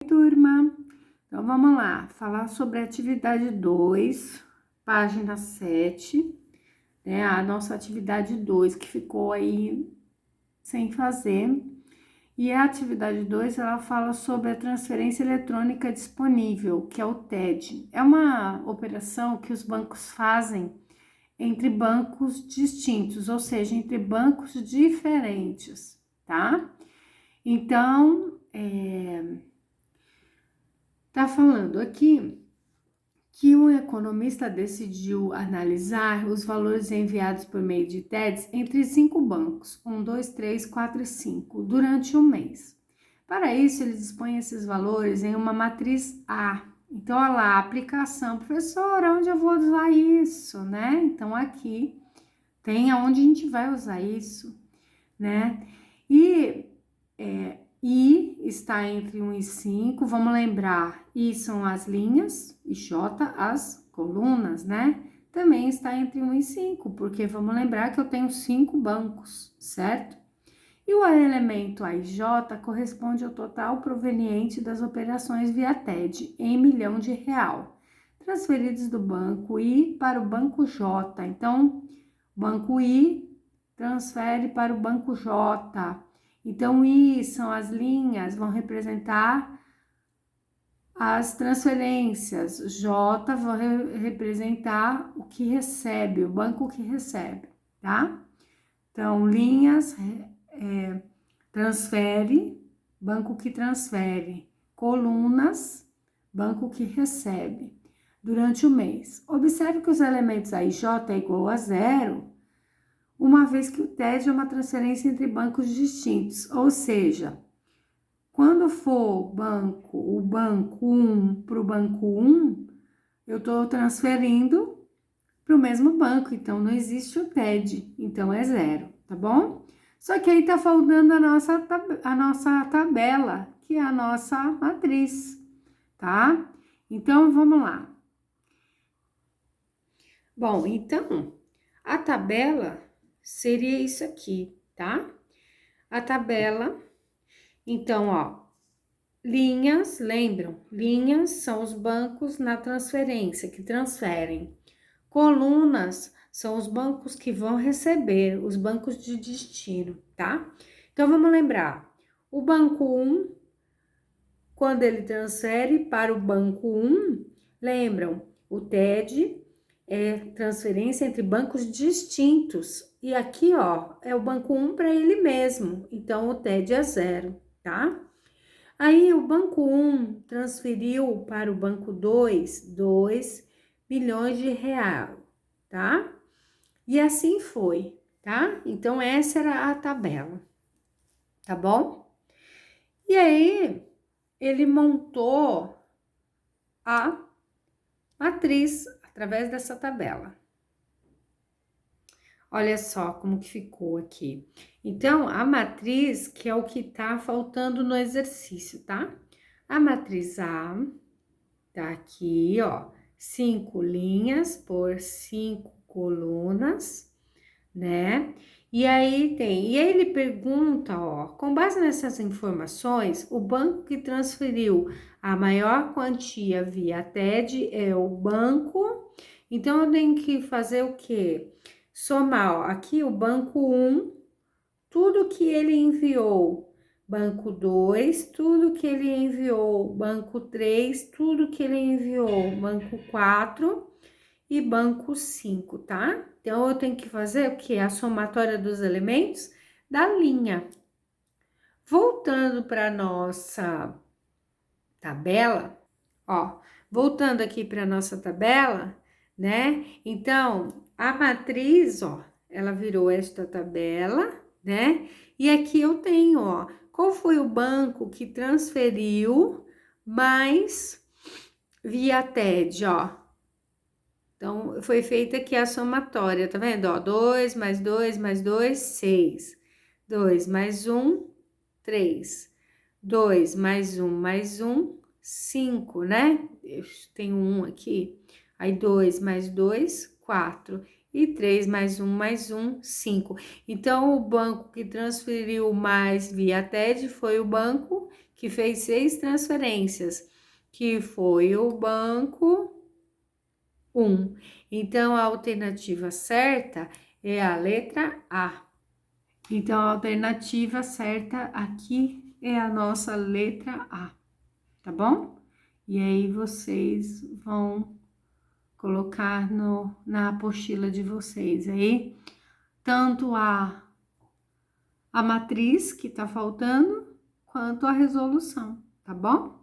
Turma, então vamos lá, falar sobre a atividade 2, página 7, né? A nossa atividade 2 que ficou aí sem fazer. E a atividade 2 ela fala sobre a transferência eletrônica disponível, que é o TED. É uma operação que os bancos fazem entre bancos distintos, ou seja, entre bancos diferentes, tá? Então, tá falando aqui que um economista decidiu analisar os valores enviados por meio de TEDs entre 5 bancos, 1, 2, 3, 4 e 5, durante um mês. Para isso, ele dispõe esses valores em uma matriz A. Então, olha lá, a aplicação. Professora, onde eu vou usar isso, né? Então, aqui tem aonde a gente vai usar isso, né? I está entre 1 e 5, vamos lembrar, I são as linhas e J as colunas, né? Também está entre 1 e 5, porque vamos lembrar que eu tenho 5 bancos, certo? E o elemento AIJ corresponde ao total proveniente das operações via TED em milhão de real, transferidos do banco I para o banco J. Então, banco I transfere para o banco J. Então, I são as linhas, vão representar as transferências. J vai representar o que recebe, o banco que recebe, tá? Então, linhas, transfere, banco que transfere. Colunas, banco que recebe. Durante o mês. Observe que os elementos AIJ é igual a 0, uma vez que o TED é uma transferência entre bancos distintos, ou seja, quando for o banco 1 para o banco 1, eu estou transferindo para o mesmo banco, então não existe o TED, então é 0, tá bom? Só que aí tá faltando a nossa tabela, que é a nossa matriz, tá? Então, vamos lá. Bom, então, a tabela seria isso aqui, tá? A tabela, então, ó, linhas, lembram? Linhas são os bancos na transferência, que transferem. Colunas são os bancos que vão receber, os bancos de destino, tá? Então, vamos lembrar, o banco 1, quando ele transfere para o banco 1, lembram, o TED é transferência entre bancos distintos. E aqui, ó, é o banco 1 para ele mesmo. Então, o TED é 0, tá? Aí, o banco 1 transferiu para o banco 2, 2 milhões de reais, tá? E assim foi, tá? Então, essa era a tabela, tá bom? E aí, ele montou a matriz através dessa tabela. Olha só como que ficou aqui. Então, a matriz, que é o que tá faltando no exercício, tá? A matriz A tá aqui, ó, 5 linhas por 5 colunas, né? E aí ele pergunta, ó, com base nessas informações, o banco que transferiu a maior quantia via TED é o banco. Então, eu tenho que fazer o quê? Somar, ó, aqui o banco 1, tudo que ele enviou. Banco 2, tudo que ele enviou. Banco 3, tudo que ele enviou. Banco 4 e banco 5, tá? Então, eu tenho que fazer o quê? A somatória dos elementos da linha. Voltando para nossa tabela, ó, voltando aqui para nossa tabela, né? Então, a matriz, ó, ela virou esta tabela, né? E aqui eu tenho, ó, qual foi o banco que transferiu mais via TED, ó. Então, foi feita aqui a somatória, tá vendo? Ó, 2 mais 2 mais 2, 6. 2 mais 1, 3. 2 mais 1, 5, né? Eu tenho 1 aqui. Aí, 2 mais 2, 4. E 3 mais 1, 5. Então, o banco que transferiu mais via TED foi o banco que fez 6 transferências, que foi o banco 1. Então, a alternativa certa é a letra A. Então, a alternativa certa aqui é a nossa letra A, tá bom? E aí, vocês vão colocar na apostila de vocês aí, tanto a matriz que tá faltando, quanto a resolução, tá bom?